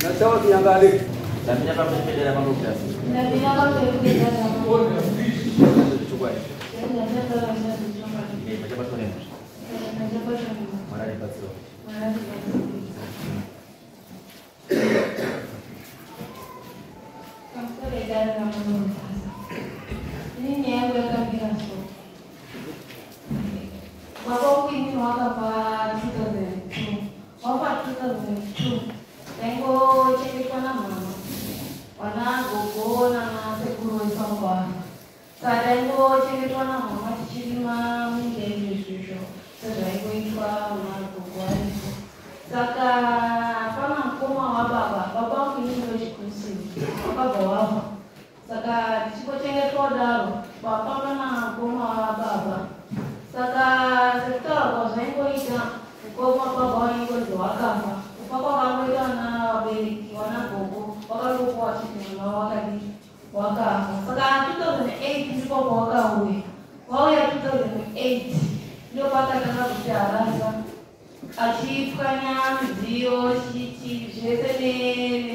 Nasawa kiangali. Namanya apa berbeda sama Lukas? Namanya apa berbeda sama Lukas? Coba ya. Baca bahasa Indonesia. Mana di bahasa? Mana di bahasa? Kamu beda sama Lukas. Ini yang akan dirasa. Bapak ini mau apa kita deh? Bapak kita deh. Tengo cekik mana? Wana gogo na seguro isongwa. Kadengo cekik mana? Machima mungkin jusho. Sebagai ikwa na gogo itu. Saka pana koma baba. Baba ini berikusi. Baba bawa. Saka ciko cekik kodaro. Baba pana koma baba. Saka sektor kosengo ika. Koma baba ini berdoa. Papa kamu itu anak beli wana gogo, papa lu kuat sih mau wakadi, wakah. Sekarang 2008 itu papa wakah uwe, wah ya 2008, dia papa kena bicara kan, aci bukannya video si jadi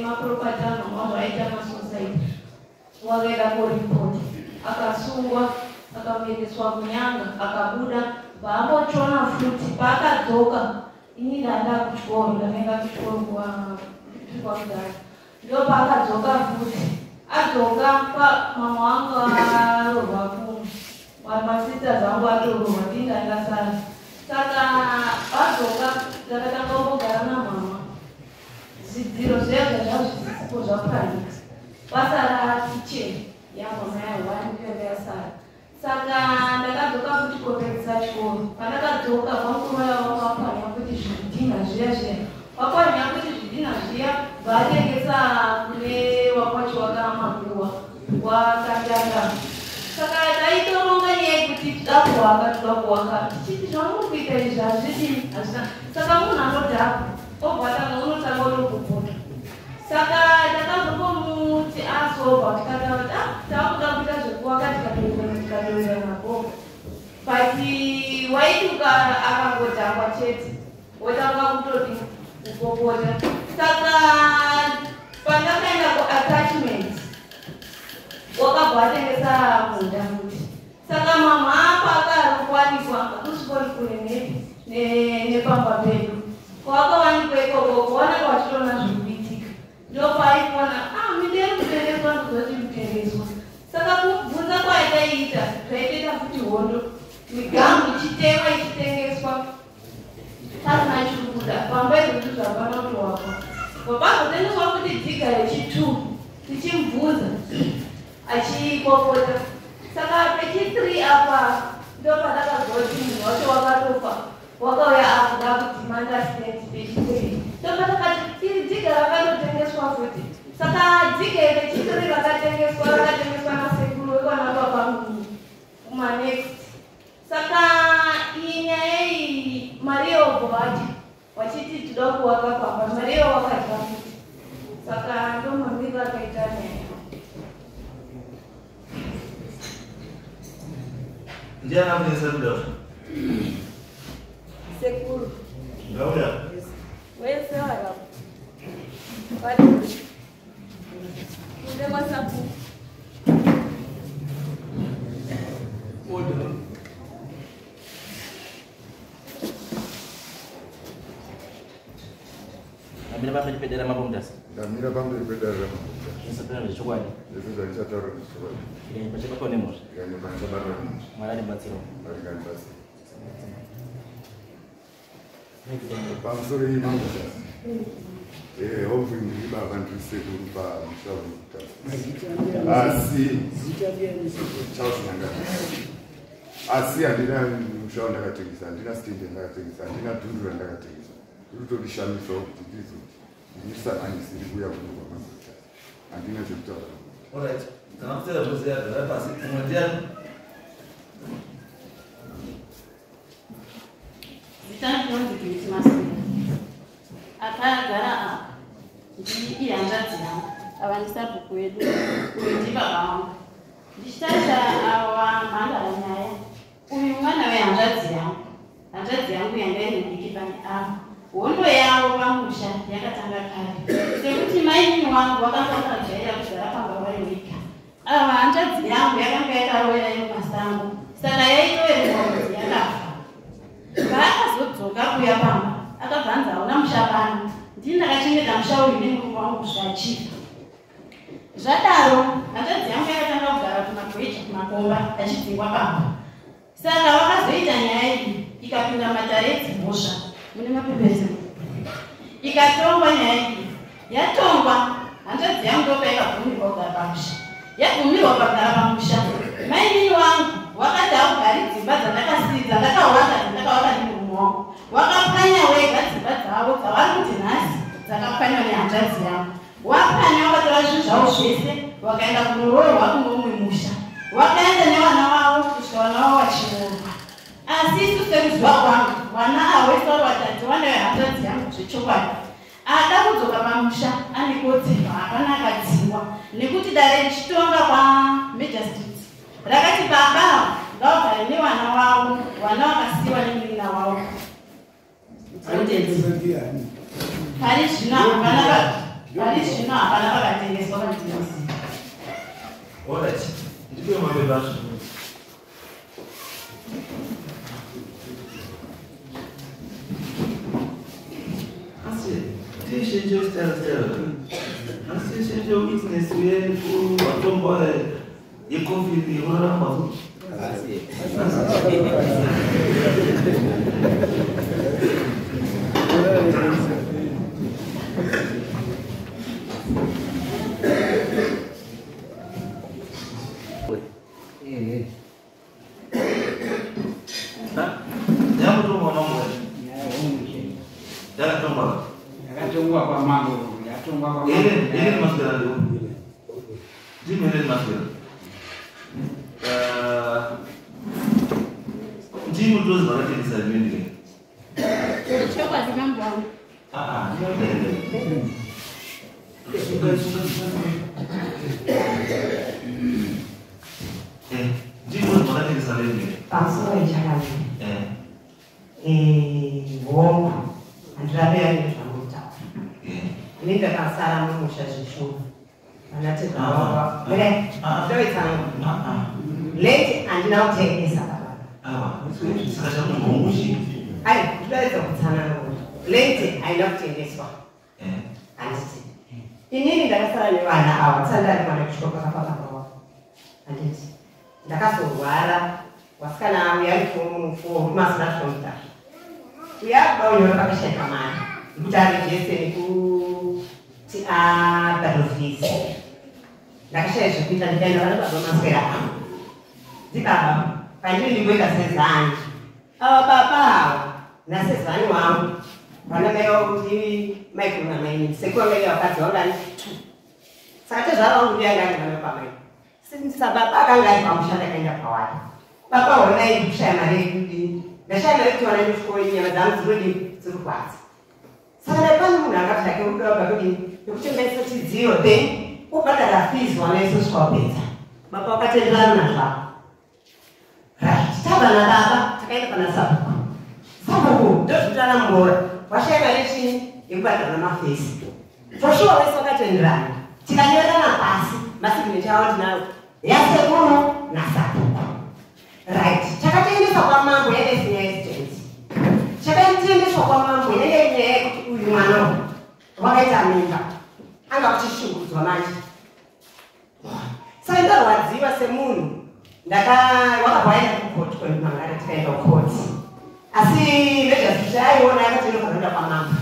50% mau aja masuk saya, wah ada report, akak sungguh, akak mede suamunya, akak budak, bawa cona fruit, papa doka. Ini dada kuchukua, nenda kuchukua kwa mdari. Ndio paka zoga futi. Azoga kwa mama wangu wapu. Wamasita zangu watu watinda enda sana. Saka azoga zaka ngobo garana mama. Zidiro zega jao sipo zapani. Pasara kiche ya mama ya wani kwa sana. Saka ndakazoka futi kopesa chikoro. Pandakazoka vangu ya wakapanya kuti zvidina zviya. Wakapanya kuti zvidina zviya vatengesa kune wakwacho wakamakuwa wakatanga. Saka taitoronga nyaya kuti takuwaka tichiti zvamukuita izvi hazvidi hazvina. Saka munhu anodhakwa obvatanga unotanga urikupota. Saka takazopomuti asobva tikataura kuti takuda kuita zvekuwaka tikatoenda nabo. But waituka akangodhakwa chete wotanga kutoti kupopota. Saka pandakaenda kuattachment wakabva atengesa munda muti. Saka mama apa akawanikwa hakusipori kune nepamba pedu kwakawanikwa ikoko kuoneka vachitona zvikuitika. Ndopaikuona minderi kutengeswa ndozoti mutengeswa. Saka kubvunza kwaitaiita zvaitoita futi hondo migamu ichitengwa ichitengeswa tasina chikubuda pamba izvozvi zvapana kutowakwa. Papazotengeswa kuti dziga yechi2 tichimubvunza achipopota. Saka pechi3 apa ndopadakazoti munhu wacho wakatofa wakauya akuda kudimanda state pechi3 ndopatakati iri dziga rakatotengeswa futi. Saka dziga yechi3 rakatengeswa nasekuru wekwana baba kumanext. Saka iyi nyaya iyi mari yobvaji wachiti tinoda kuwaka pamba mari yowakadya futi. Saka ndomamiri akaita nyaya. Ndiye anamunesa kuda? Sekuru. Ngauda? Wese wala. Wali. Kunde masapu. Odo. Namanya apa berbeda sama Lukas? Namira bangu berbeda sama Lukas. Ini sebenarnya coba ya. Itu dari satu orang coba. Ini baca apa nih mus? Yang bahasa baru. Mana di bahasa? Dari kan bahasa. Ini kita Bang Suri mangu. Hofu ni abantu sekurumba mshavuta. Asi. Charles Nanga. Asi andina mshauri ndakatekisa, andina stage ndakatekisa, andina dhuru ndakatekisa. Rutorishamisa kuti ndizo. Ndisanganisiri kuya kuno kwamazuta. Andina zvekutaura. Alright. Ndinokutera zvose yagara pasi. Umwe ndiani? Zvitanzvonzi Christmas. Akagara apa. Ndiye hanzvadzi yangu. Ava ndisabhuku wedu. Uyu ndibaba wangu. Ndichitarisa ava mhandara nyaya. Uyu mwana wehanzvadzi yangu. Hanzvadzi yangu yangairi mudiki pane ava. Hondo yavo pamusha yakatanga kare. Sekuti wangu wakatoka jaira kuzara pamba waliwika. Hanzvadzi yangu yakanga yakarowera masango. Saka yaitoerwa yakafa. Paakazodzoka kuya pamba, akabvanza hauna mushapano. Ndini ndakachengeta mushauri nemurume wangu kusvika achifa. Zvadaro, hanzvadzi yangu yakatanga kugara kumagweja kumakomba achidzingwa pamba. Saka vakazoita nyaya iyi ikapinda matare edzimhosva mune mapepesi. Ikatongwa nyaya iyi, yatongwa hanzvadzi yangu ndopaikabvumirwa kugara pamusha. Yabvumirwa kugara pamusha. Maimini wangu wakati haugari dzimba dzandakasidza ndakawaka nemurume wangu. Wakapanya wega dzimba dzavo dzavari kuti nhasi dzakapanywa nehanzvadzi yangu. Wapanya wakatora zvinhu zvavo zvese wakaenda kunoroorwa kunomwe musha. Wakaenda nevana vavo kusvika vana vavo vachiroorwa. Asi isu sekuziva kwangu vana avo vese vari vatatu vana vehanzvadzi yangu zvechokwadi. Ada kudzoka pamusha ane kodzero hapana akadzingwa nekuti dare richitonga kwaMajestic rakati baba ngavagare nevana vavo, vana vakasiyiwa nemunina wavo. Pari zvino hapana vakatengeswa vanotengeswa. Alright, ndipe mabeba acho. Change your style. Change your business. We are you coffee the one. Yatungwa kwa mambo, yatungwa kwa mambo. Ile maskara ndio. Jimi ile maskara. Jimi tuzo baraka ni sahihi ndio. Choka zimambo. Jimi tuzo baraka ni sahihi ndio. Pastor Ejala. Wongo. Andravea ni Ninda kasara mumusha zvishuva. Anateka wawa. Mire, ndoitanga. Late andina kutengesa baba. Sasa mungushi. Ai, ndoita kutsana ngo. Late aina kutengeswa. Anditi. Inini ndakasara nevana ava tsanda ari mana kuchoka kapapa baba. Anditi. Ndakazorwara. Wasikana angu yari for masina shonta. Uyabva unyora pakasheka mari. Mutari jese nekuti abarofisi. Ndakashaya zvekuita ndikaenda vana baba maswera angu. Ndibaba, pandiri ndimboita sezani. Ava baba ava, nasezani wangu. Vana mai kuti maikuru namaini. Sekuru mai vakadzi vanga ari 2. Saka tezvara vangu ndiyanga ari vana baba mai. Sababa akanga ari pamushanda akaenda pawari. Baba honai kushaya mari yekudini. Ndashaya mari kuti vana ndikukoyi nyama dzangu dziri kwadza. Saka pane munhu akati hake udoga kuti nekutengeswa chidziro then ubhadhara fees wanaisosvika wapedza. Baba wakatenderana nazvavo. Right, tabva nababa takaenda pana sabhuku. Sabhuku ndozvitana mubora. Washaya mari chini yekubhadhara namafesi. Joshua wese wakatenderana. Tikanyorana pasi masignature avo tinawo yasekuru nasabhuku. Right, takatengeswa kwamambo yaisina estate. Chakaitendeswa kwamambo inenge nyaya yekuti uyu mwana wakaita mimba anga kuchishungudzwa manje. Saka ndarwadziwa semunhu wakabvaenda kukoti kwemangara tikaenda kukoti. Asi Majestic aiona yakati inofanira kwamambo.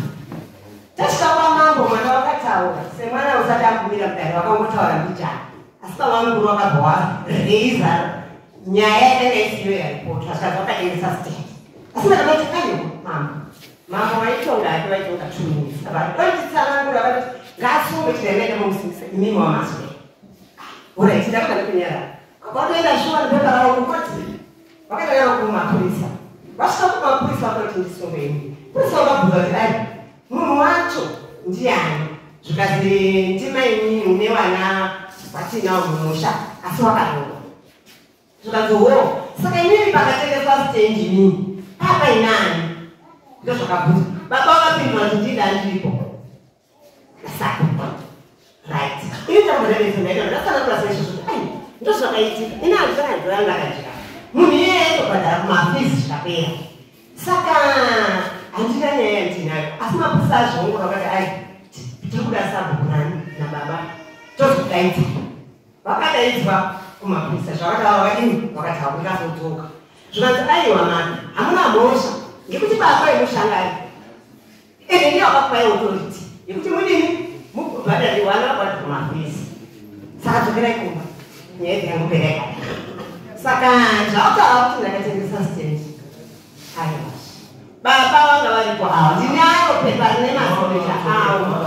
Tasvika kwamambo mwana wakataura semwana usati agumira mudare wakangotaura mbijana. Asi pamanguru wakabva wareiza nyaya yakanga isiyo yaripoti vasvika vakatengesa state. Asi ndakati aiwa mama waitonga ake waitonga 2 minutes. Vakatitsanangura vakati ngasunge tiremeende mumusingisa imimi wamaswera. Alright, ndakada kunyara. Kwatoenda shuwa ndipepa ravo kukoti. Vakatanga kumapurisa. Vasvika kumapurisa vakati ndisunge imi. Purisa vakabvunza kuti ai munhu wacho ndiani? Zvikazi ndima inini une vana vatinawo mumusha asi wakaroorwa. Zvikanzi ho saka inini pakatengeswa stand inini papa inani? Ndozvakabvunza. Baba vakapindura kuti ndida ndiripo. Saka rezo naita ndakana kurasesha kuti ai ndozvakaitika ina azvaya ndakajika munhu iyeye tobhadhara kumafisi zvakapera saka handina nyaya yandinayo asi mapurisa azviongora vakati ai tiri kuda sabhuku nani nababa tozodaidza vakadaidzwa kumapurisa zvavakava vakadini vakati hakundazodzoka zvikanzi aiwa mani hamuna mhosva ngekuti baba imushangari ende ndiyo vakapai authority yekuti mudini mubhadhariwana kwati kumapurisa saka dzokerai kumba nyaya dzinyangupereka saka zvakutaura kuti ndakatengesa stendi aiwa baba vanga varipo ava ndinayo pepa rine masomeja avo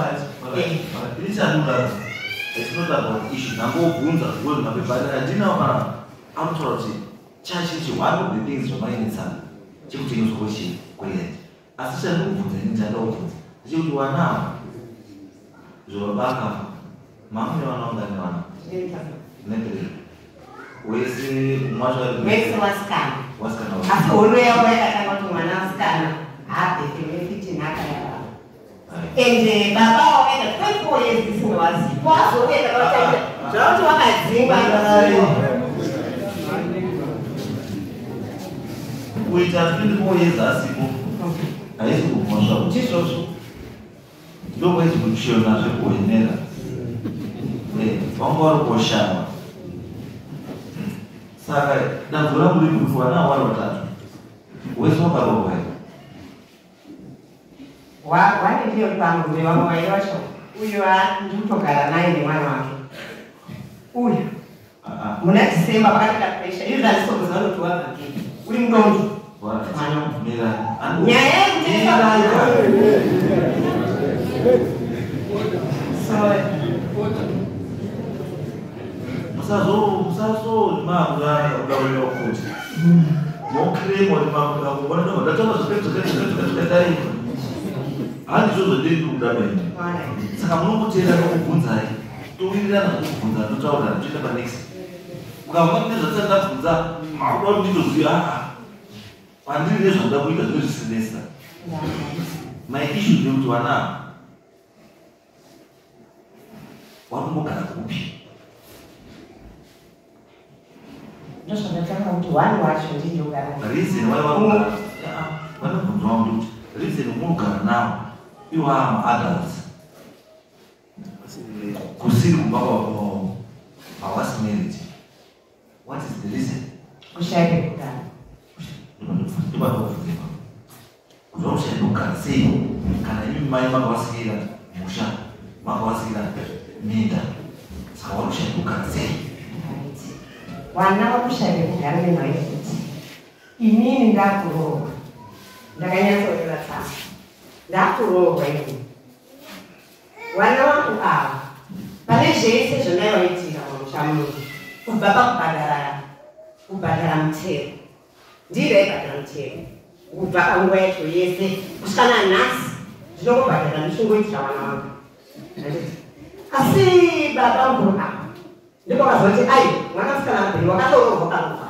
It's not about issue. Nambobvunza kuwe mapepa andinawo mara amutaura kuti chachichi one of the things zvamainetsana chekutengeswa kwechiyende asi chandinobvunza ini chandobvunza ndechekuti wanawo zvovabaka mamune vanaungane vana nepere wese wese wasikana asi hono yavo yakatanga kuti mwana wasikana haabhekemefiti nhakayava ende baba wakaita 24 years isingawazipo azoenda kavataita zvakuti wakadzingwa kuita 24 years asipo haisi kubvuma zvavo chizvozvo ndokwaizi kuchiona zvekuenera vanga vari kuoshama saka danzo rangu riri kuti vana vari vatatu wese wakarohwa wane ndiyo pangume vamwe vairi vacho uyu ndikutogara naye nemwana wake uyu muna December pakatoka presha izvi zvandisokuza vanoti wabvake uri mudondo nyaya yekutengesa musazomaakudaulira kuti mokremo ndataura zvakaizokaizokaizokaizokaizokai handizvozvodiri kudameni saka munongotenda nokubvunzai towirirana nokubvunza totaurana toenda panext ukava nezvatisati ndabvunza makuda kuti nditoziva pandiri nezvanoda kuita zvinozvisinesa my issue ndekuti vana wakumbogara kupi ndozvandatanga kuti wani wacho ndindogara reason why vanobvunzwa wangu ndekuti reason munogara navo ivo adults kusiri kumba kwavo hawasi marriage what is the reason kushaya pekugara ndobatokufunzima kuti vakushaya pekugara sei kana imi mai makavasikira musha makavasikira minda saka vakushaya pekugara sei vana vakushaya pekugara nemhai yekuti inini ndakurohwa ndakanyatsorera tsamba ndakurohwa ini vana vangu ava pane zvese zvonaivaitira mumusha muno kubva pakubhadhara mutero ndiraibhadhara mutero kubva panguva yacho yese kusvikana nhasi ndinongobhadhara ndichingoitira vana vangu asi baba mukuru ava ndipo kazoti ai mwana musikana mubhiri wakatorohwa karuka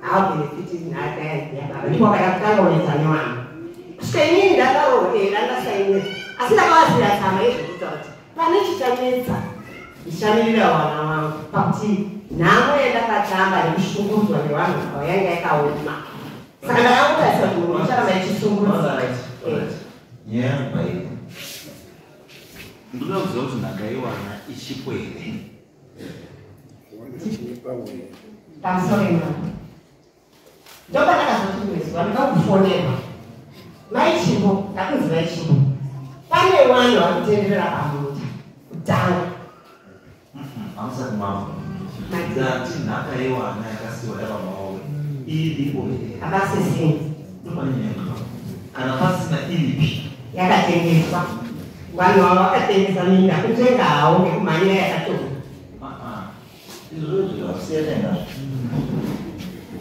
haubhenefiti nhakayababa ndipo wakatanga unetsane wangu kusvika inini ndakarohwa ndandasainira asi ndakavazira tsama yezvekuita kuti pane chichanetsa ndichamirira vana vangu pakuti nhamo yandakatamba nekushungurudzwa nevanhu ava yanga yakaoma saka ndakangotarisa kuti munhu ucharamba ichishungurudzwa nyeyakubairi ndoda kuziva kuti ndakaiwana ichipo here pamusoro emwana ndoba ndakazoti kumezuva ndikakufonerwa maichimbo ndakunzi maichimbo pane vanhu vari kutenderera pamuta kutanga hamusati mava ndati nhakaiwana yakasiwa yavamawe iripo here havasisini ndopanyenyaka kana pasina iripi yakatengeswa vanhu vava vakatengesa minda kutenga hawo nekumhanyira yakatonga izvozvo zvakasiyana nazvo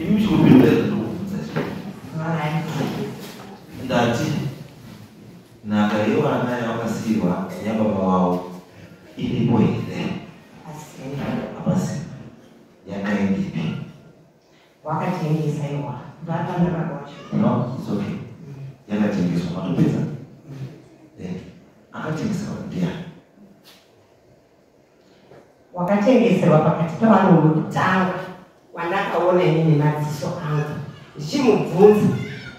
imi muchikupindura zvandokubvunza ndati nhaka yevana yavakasiyirwa yababa vavo iripo here hapasina yakaendipi wakatengesa iwa vatandarakwacho no it's okay yakatengeswa matopedza akatengesa ndiani wakatengeserwa pakati pevanhu vekutanga wandakaona inini madziso angu ndichimubvunza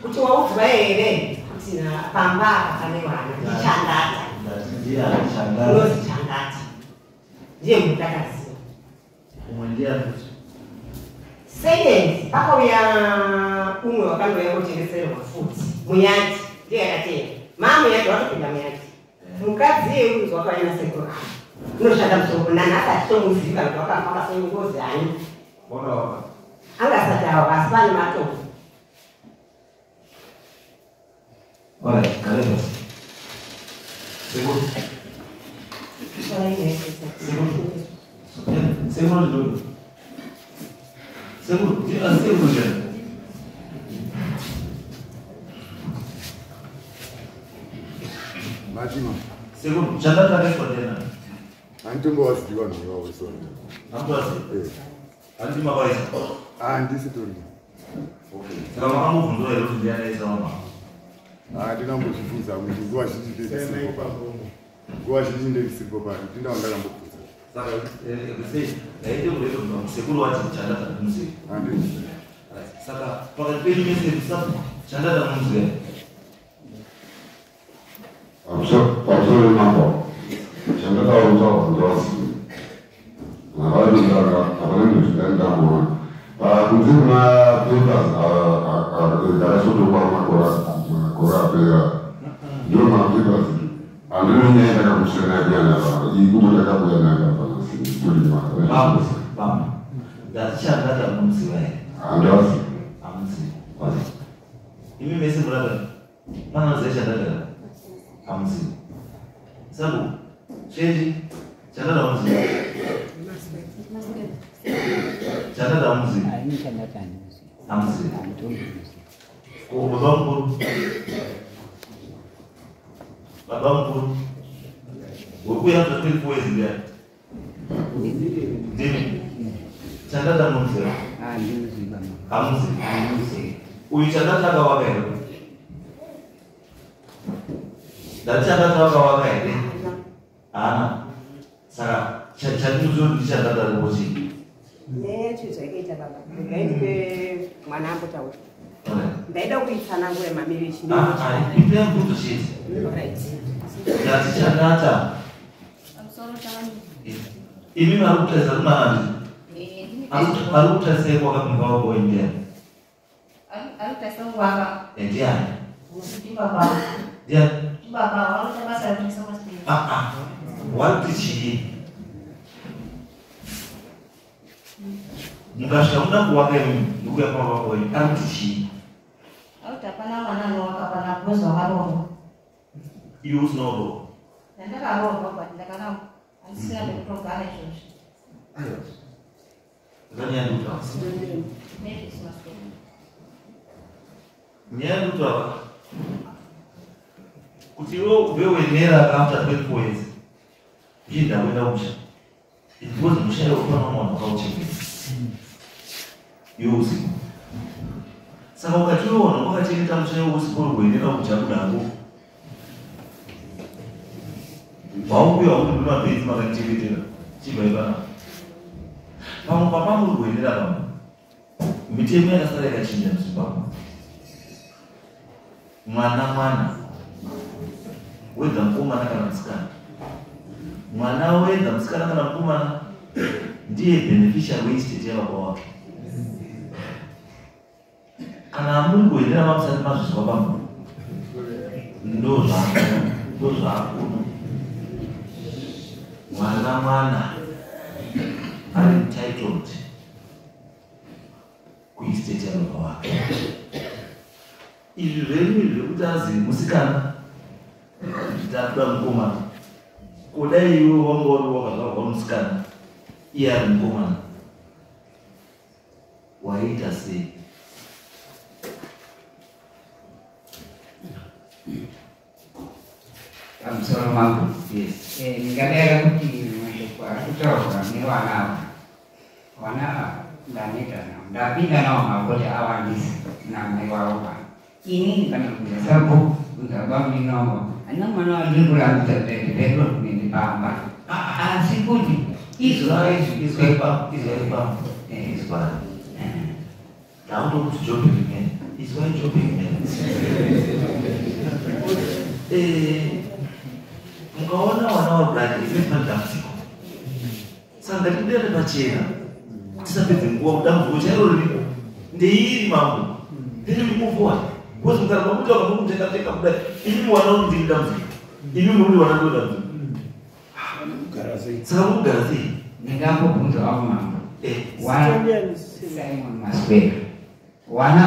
kuti waudzwa here kuti pamba apa pane vana ndichandata unozi chandata ndiye mudakaziva second pakauya umwe wakandouya kutengeserwa futi muyadi ndiye akatenga muyadi watopinda muyadi mukadzi yeunzi wakauya nasekuru unoshanda musoro nani asati tomuziva kuti wakafamba sengozi hani angasati awo asi pane matombo. Alright, Carlos. Segundo. Segundo. Majima. Segundo, já está respondendo. Antumbo wasidiwa ni wao sio. Antumbo. Antumbo waisa. Ndisi tori. Okay. Kama mambo funzo leo ndio anaisoma. Ndinambochifunza kuti nguva zhinji ndezvisiripo pano. Nguva zhinji ndezvisiripo pano. Ndinda wandakambopfuza. Saka ndaite kureto sekuru wacho chandata kumuziki. Saka pakati penyu mese kusapo chandata kumuziki. Absolutely mambo. Chandata wauza ndosi. Na wale ndio ndio mwa. Kunzima papers darasoto kwa makora pera. Ndio papers. Andoni nenda kama kusema jana hapa. Ikuto nataka kuona hapa. Bam. Chandata kumuziki. Ndosi. Amuzi. Wazi. Imi mese brother. Pana zesha dada. Amuzi. Sabu. Sheji. Chandata amuzi. Chandata amuzi. Amuzi. Babambu. Ukuya kwa kwezi ndia. Dini. Chandata amuzi. Amuzi. Uichandata kwa wakae. Chandata kwa wakae. Saka chanduzo ndichandata ngozi. Chizoita baba. Ngaende mwana wangu tauri. Ndaida kuitsanangura mamiri chino. Ipea mtu shit. Right. Chandata. Imi marutesa rumani. Arutesa kwa kumbawa kwa India. Arutesa waka. India. Baba. Dia. Baba, waruta basa tukisoma sisi. Wantichi. Mukashika muda kuwake ndugu yako wako antichi. Utapana mwana wakapana kuzo haroho. Use no. Nataka roho baba, nataka asina ndio kana hicho. Ayo. Gani ndio? Mimi sina sio. Nyandu tu. Kutiwo wewe nera after 12 years. Jinda wenda usha. Ilikuwa mshahara kwa mwana kwa uchimi. Yuzi. Sasa wakati huo wakati ile mshahara usiporo kuendelea kuchagua hapo. Wao pia wao ndio pesa activity. Chibaiba. Pamoja pamoja kuendelea kama. Mitemea na sare ya chini ya msibabu. Mwana wenda mkumana kana msikana. Mwana wenda msikana kana mkumana ndiye beneficial waste ya baba wake. Kana Mungu ndio anamsaidia mazu kwa baba. Ndoza mwana entitled kuistate ya baba wake. Ili remi utazi musikana ndatwa mkumana. Kudai yuo wango kwa musikana. Iya mkumana. Waita si Amsoro mambo. Yes. Ningalera kuti kwa kutoka ni wana ndanita na ndapinda nao magoja awandisi na maiwaopa. Ini kana sababu ngabami nao. Ana mwana alikuwa anataka ndio ni pamba. Sikuni. izwaipa ndakutokuti jobbing man izwai jobbing man mukaona wana wabrani ifetinadamziko saka ngatibudere pachena tisapedze nguva kudambuko chairo riripo ndeiri mambo ndiri mukuvoa kozi mukara mamuti wakamutenga kudai imi wana kuti ndiri dambuko imi muri wana ndo dambuko saka mukugara sei ndingambobvunza wavo mambo Simon Maswera wana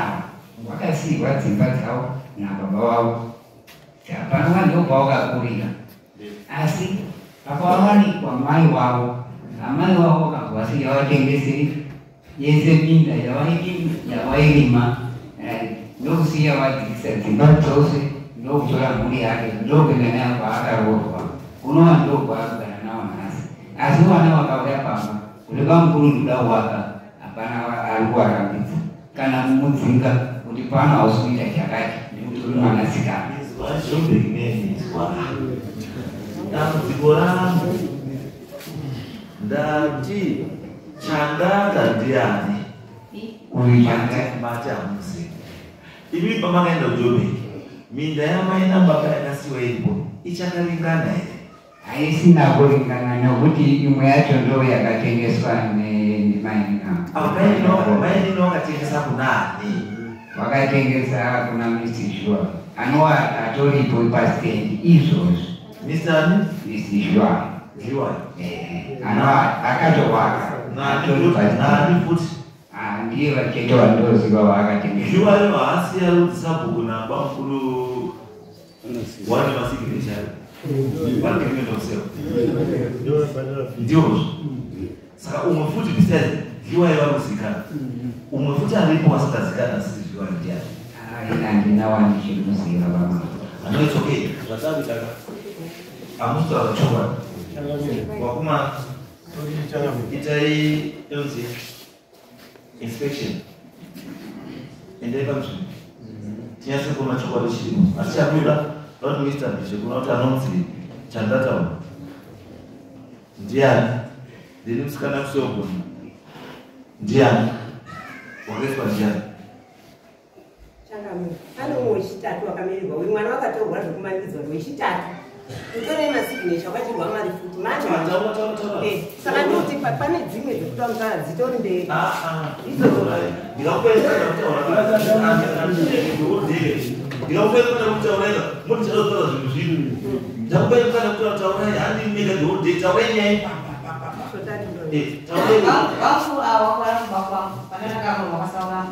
ava vakasiyirwa dzimba dzavo nababa vavo pano ndobva vakakurira asi pakavawanikwa mai vavo amai vavo vakabva vasiyavatengeseri yese minda yavairima ndokusiya vadzikisa dzimba dzose ndokutora mhuri yake ndokuenda nayo kwaakaroorwa kunova ndokwaakugara navo nhasi asi vana vakauya pamba kuti vamukuru ndudawaka hapana ari kuvarambidza kana mumudzinga kuti pano hausi kuita chakati nekuti uri mwanasikana dambudziko rangu ndati changaka ndiani mati hamuzivi imi pamakaenda kujobbing minda yamai nambaka yakasiwa iripo ichakaringana here haisina kuringana nokuti imwe yacho ndo yakatengeswa nemainino wakatengesa kunani wakatengesa kuna Mr. anova atoripo pastendi izvozvo Mr. anova akatowaka nani futi ndiye vachete vandoziva vaakatengesa haasiya rudzisabhuku nabamukuru wane masignature agreement of sale ndiyozvo saka umwe futi besides zviwai vanozikana umwe futi aripo wasingazikana asisi zviwai ndiani handina wani chinoziva vamwe no it's okay zvatabitaka amusitaura chokwadi wakuma itai inonzi inspection endai pamusvino tinyase kuona chokwadi chirimo asi chakuda not muestablish kuna kuti anonzi chandataura ndiani ndiri musikana kusogona ndiani wakaiswa ndiani pane umwe wechitatu wakamirirwa uyu mwana wakatorwa zvekumanikidzwa wechitatu utorei masignature wakachirwa mari futi manje saka ndoti pane dzimwe dzekutaura dzitori mberi ndikakuperekana kutauraira mutichazotora zvinhu zvinu ndakuperekana kutaurarai handimega dholdei taurenyai Waktu awal bapak pada kamu bapak saudara.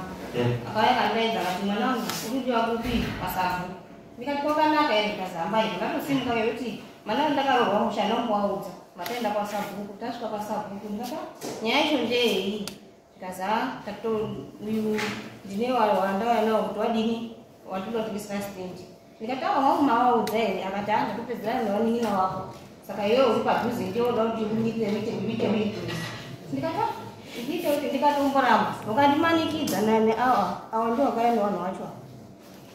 Akaknya kan beda, gimana? Udah jawab lebih pasang. Ini kan kau kan nak kayak kita sampai, kan mesin kau yang uci. Mana anda kalau orang usia nom mau uca, mata anda pasang buku, kita suka pasang buku, enggak kan? Nyai sunjai, kasa satu minggu ini walau anda yang tua dini, waktu itu kita stingy. Ini kata orang mau uca, akan jangan tapi pesan orang ini nawak. Sakayo upa tuzi ndio ndo ndibunyi mite ndikata ndito ndikata umporama ukandimanikiza nane awa ndo akaenda wana wacho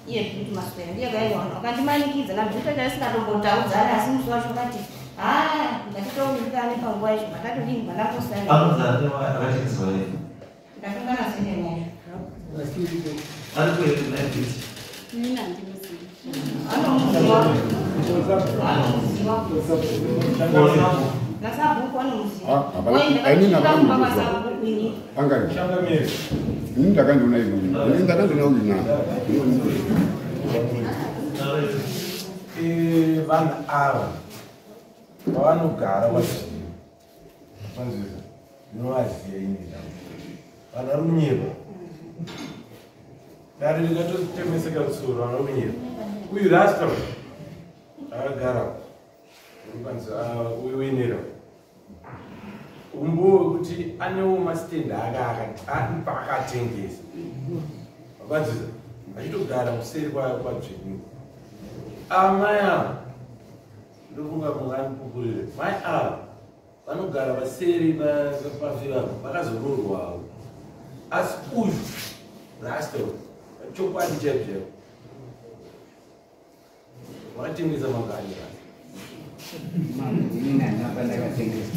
iye kuti masipera ndiye akaenda wana ukandimanikiza na ndito ndasikatombotaudzana asi musi wacho kati ndatitonikane panguva icho matatu dini pandaposana akatikisoe ndakangana senenyayo arikuetunaiti nina ndimisi vanhu ava vavanogara vaziva vanzvisa inovaziva ini vanhu vari munyika dare rikatotemeseka rusoro vanhu vari munyika uyu rasta akagara uinira umbo wekuti anewo masitenda paakatengesa vakanzisa achitogara kuseri kwadzvinyu amai ava ndofunga munganipupurire mai ava vanogara vaseri pavivavo vakazororwawo asi uyu rasta chokwadi chaizvavo vakatengesa magani rasta Ini kenapa ndakatengesa?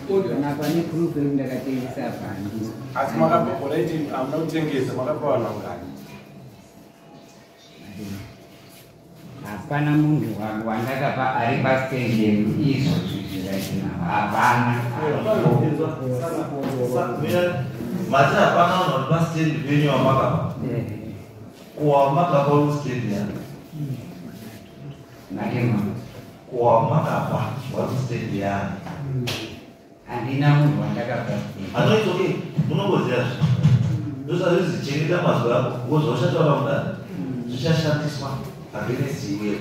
Kenapa ni proof ndakatengesa hapa? Asi makabhora iti amuna kutengesa makapawana ngani? Hapana mundu wandakapa ari pastage izvo zvichiratina hapana. Mati hapana unoti pastage penyu wamakapa? Kuwamakapa ustadium. Nakema. Kuwamakapa ustadium. Handina mundu wandakapa. It's okay. Munongoziva. Ndosazichengeta mazwi ako. Ngozoshataura mudana. Zvichashandiswa against iwe.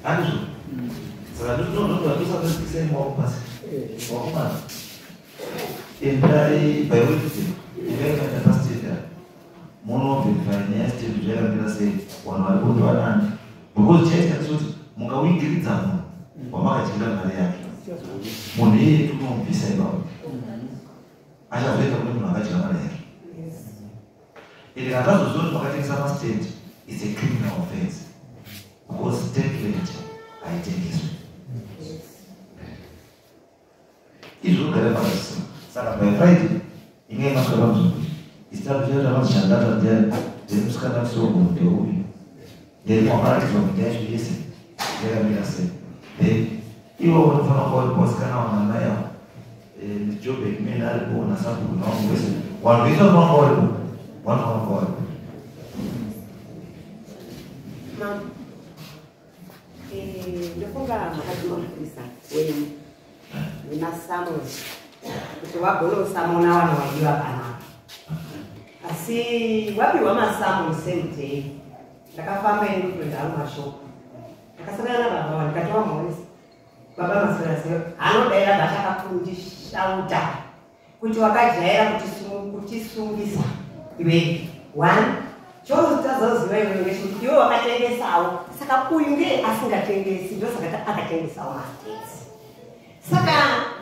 Handizvo. Saka ndinotovatisei maoko pasi. Wakomana. Endai biology. Ivekaenda pastadium. Munovherified nyaya stage zvakamira sei. Vanhu vari kuti vanani. Because chaita kuti mukawingiridza munhu wamakatyira mari yake. Munhu iyeye tonomubvisa ipapo. Achazoita kuti munhu akadya mari yake. Ende akazoziva kuti makatengesa pastate is a criminal offense. Because state rent haitengeswi. Izvogara pakasima. Saka by Friday ingai maswera muzvikuti. Isitakuchera tamazishandata ndiani dzemusikana kusogono ndeuyu. Nderi kwamaratidzwa kuti yacho yese yakamira sei. Then iwo unofanira kuva uri kwasikana wanamai yavo. Job ekimene ari kuona sabhuku navanhu vese. Vanhu vese vanofana kuva varipo. Vanofana kuva varipo. Ndofunga makadzimapurisa wenyu nemasamuel kuti wagonosamona vanhu vaidiwa panapa. Asi wapiwa masamuel same day ndakafamba endikuenda hangu mashoko ndakasangana nababa vanhu ndikati wamhoresa baba masiraseo anodaira zvachakakundishauta kuti wakajaira kutisungisa iwe one choutazoziva iwe ngechekuti iwe wakatengesawo saka uyu ngee asingatengesi ndosaka akatengesawo mastates. Saka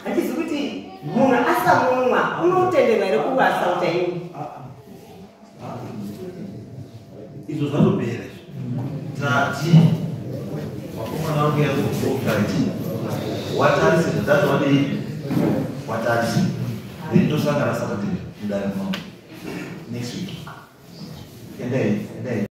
handizi kuti munhu asamunwa unotenderwa here kuwasauta ini. Izvo zvatopera tati wakomana wakuya kuofati watarisi zvatati wadei watarisi then tosangana Saturday mudare mwangu next week endai